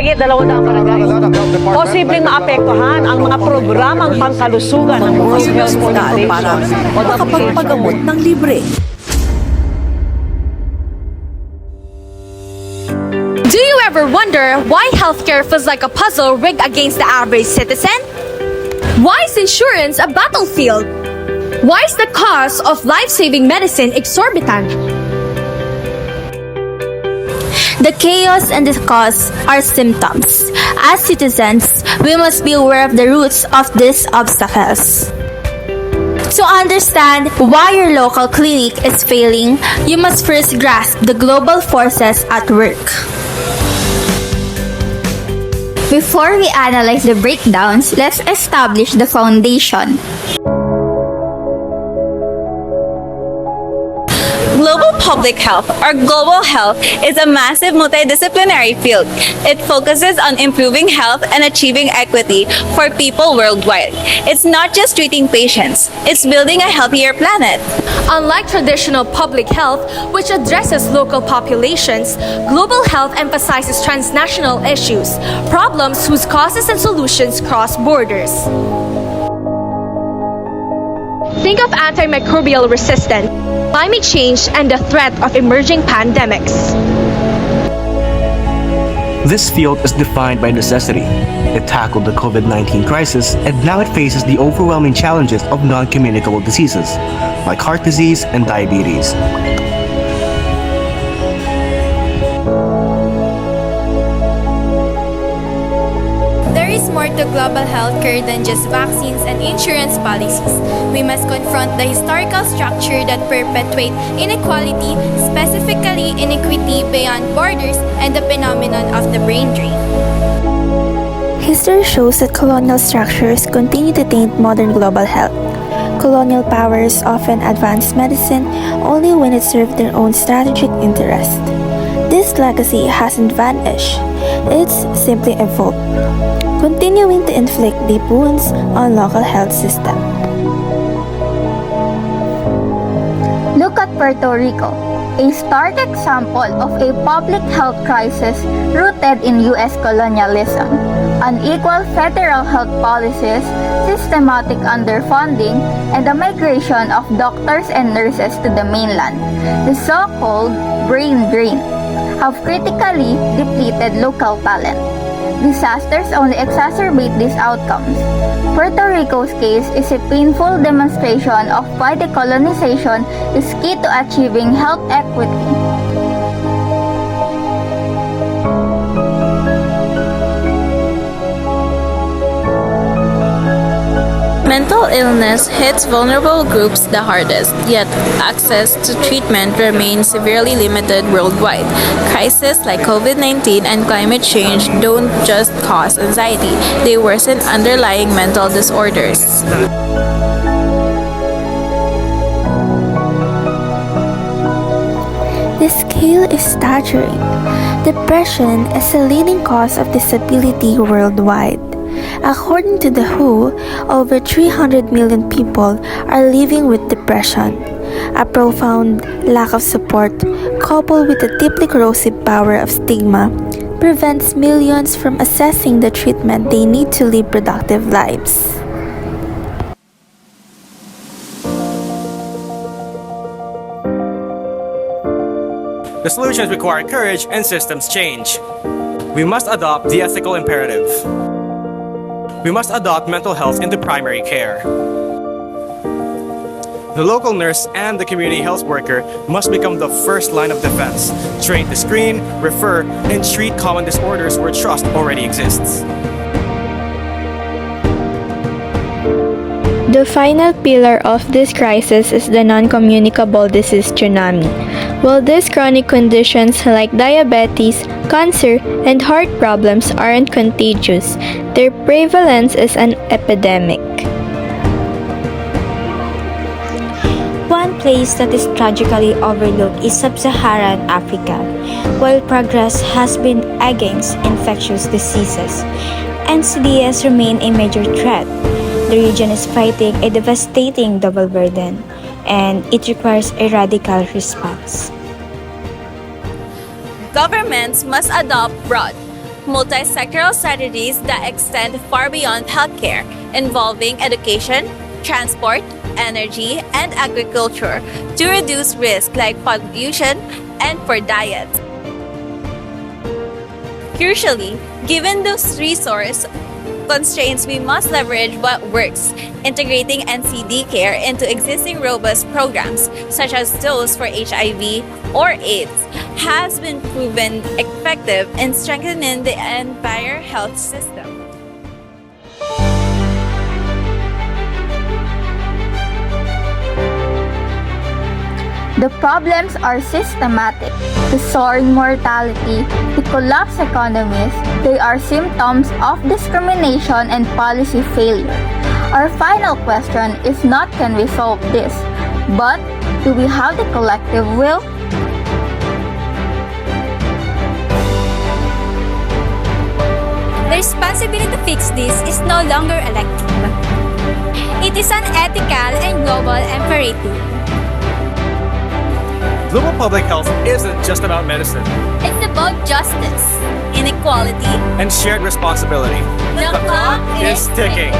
Mahigit 200 barangay. Posibleng maapektuhan ang mga programang pangkalusugan ng mga Hospital para makapagpagamot ng libre. Do you ever wonder why healthcare feels like a puzzle rigged against the average citizen? Why is insurance a battlefield? Why is the cost of life-saving medicine exorbitant? The chaos and the cause are symptoms. As citizens, we must be aware of the roots of these obstacles. To understand why your local clinic is failing, you must first grasp the global forces at work. Before we analyze the breakdowns, let's establish the foundation. Global public health, or global health, is a massive multidisciplinary field. It focuses on improving health and achieving equity for people worldwide. It's not just treating patients, it's building a healthier planet. Unlike traditional public health, which addresses local populations, global health emphasizes transnational issues, problems whose causes and solutions cross borders. Think of antimicrobial resistance, climate change, and the threat of emerging pandemics. This field is defined by necessity. It tackled the COVID-19 crisis, and now it faces the overwhelming challenges of non-communicable diseases, like heart disease and diabetes. There is more to global healthcare than just vaccines and insurance policies. We must confront the historical structure that perpetuate inequality, specifically inequity beyond borders and the phenomenon of the brain drain. History shows that colonial structures continue to taint modern global health. Colonial powers often advance medicine only when it served their own strategic interest. This legacy hasn't vanished, it's simply evolved, continuing to inflict deep wounds on local health system. Look at Puerto Rico, a stark example of a public health crisis rooted in U.S. colonialism, unequal federal health policies, systematic underfunding, and the migration of doctors and nurses to the mainland. The so-called brain drain have critically depleted local talent. Disasters only exacerbate these outcomes. Puerto Rico's case is a painful demonstration of why decolonization is key to achieving health equity. Mental illness hits vulnerable groups the hardest, yet access to treatment remains severely limited worldwide. Crises like COVID-19 and climate change don't just cause anxiety, they worsen underlying mental disorders. The scale is staggering. Depression is the leading cause of disability worldwide. According to the WHO, over 300 million people are living with depression. A profound lack of support, coupled with the deeply corrosive power of stigma, prevents millions from accessing the treatment they need to live productive lives. The solutions require courage and systems change. We must adopt the ethical imperative. We must adopt mental health into primary care. The local nurse and the community health worker must become the first line of defense, trained to screen, refer, and treat common disorders where trust already exists. The final pillar of this crisis is the non-communicable disease tsunami. While these chronic conditions like diabetes, cancer, and heart problems aren't contagious, their prevalence is an epidemic. One place that is tragically overlooked is sub-Saharan Africa. While progress has been against infectious diseases, NCDs remain a major threat. The region is fighting a devastating double burden, and it requires a radical response. Governments must adopt broad, multi-sectoral strategies that extend far beyond healthcare, involving education, transport, energy, and agriculture to reduce risk like pollution and for diet. Crucially, given those resource constraints, we must leverage what works, integrating NCD care into existing robust programs, such as those for HIV or AIDS, has been proven effective in strengthening the entire health system. The problems are systematic. The soaring mortality, the collapsed economies, they are symptoms of discrimination and policy failure. Our final question is not can we solve this, but do we have the collective will? The responsibility to fix this is no longer elective. It is an ethical and global imperative. Global public health isn't just about medicine It's about justice, Inequality and shared responsibility. The clock is ticking.